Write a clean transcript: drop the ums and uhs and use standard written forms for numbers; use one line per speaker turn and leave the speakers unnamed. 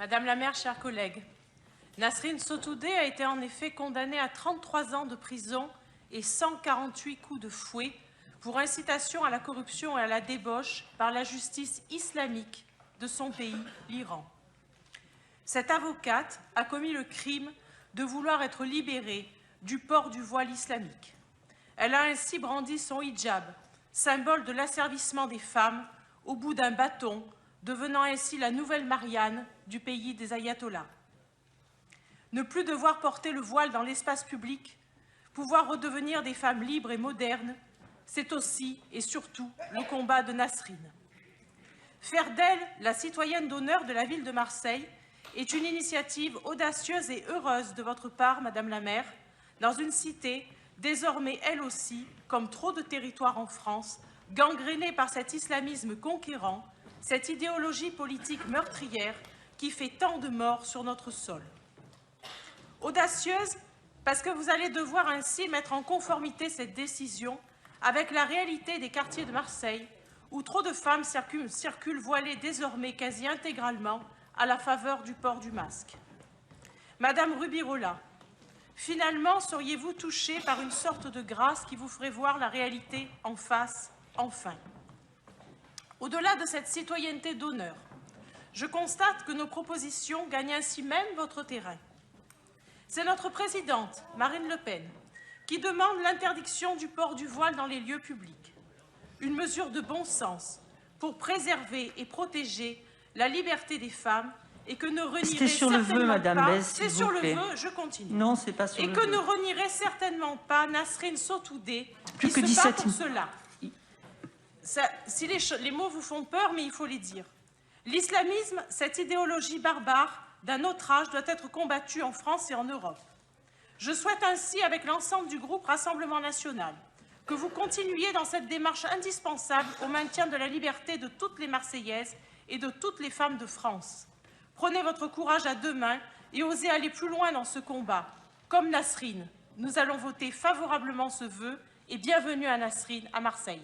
Madame la maire, chers collègues, Nasrin Sotoudeh a été en effet condamnée à 33 ans de prison et 148 coups de fouet pour incitation à la corruption et à la débauche par la justice islamique de son pays, l'Iran. Cette avocate a commis le crime de vouloir être libérée du port du voile islamique. Elle a ainsi brandi son hijab, symbole de l'asservissement des femmes, au bout d'un bâton, devenant ainsi la nouvelle Marianne du pays des ayatollahs. Ne plus devoir porter le voile dans l'espace public, pouvoir redevenir des femmes libres et modernes, c'est aussi et surtout le combat de Nasrin. Faire d'elle la citoyenne d'honneur de la ville de Marseille est une initiative audacieuse et heureuse de votre part, Madame la maire, dans une cité désormais, elle aussi, comme trop de territoires en France, gangrénée par cet islamisme conquérant, cette idéologie politique meurtrière qui fait tant de morts sur notre sol. Audacieuse parce que vous allez devoir ainsi mettre en conformité cette décision avec la réalité des quartiers de Marseille, où trop de femmes circulent voilées désormais quasi intégralement à la faveur du port du masque. Madame Rubirola, finalement, seriez-vous touchée par une sorte de grâce qui vous ferait voir la réalité en face, enfin? Au-delà de cette citoyenneté d'honneur, je constate que nos propositions gagnent ainsi même votre terrain. C'est notre présidente, Marine Le Pen, qui demande l'interdiction du port du voile dans les lieux publics. Une mesure de bon sens pour préserver et protéger la liberté des femmes et que ne renierait certainement pas... C'est sur le vœu, je continue.
Non, c'est pas sur le vœu.
Et que ne renierait certainement pas Nasrin Sotoudeh, qui se bat pour cela. Si les mots vous font peur, mais il faut les dire. L'islamisme, cette idéologie barbare d'un autre âge, doit être combattue en France et en Europe. Je souhaite ainsi, avec l'ensemble du groupe Rassemblement national, que vous continuiez dans cette démarche indispensable au maintien de la liberté de toutes les Marseillaises et de toutes les femmes de France. Prenez votre courage à deux mains et osez aller plus loin dans ce combat. Comme Nasrin, nous allons voter favorablement ce vœu et bienvenue à Nasrin à Marseille.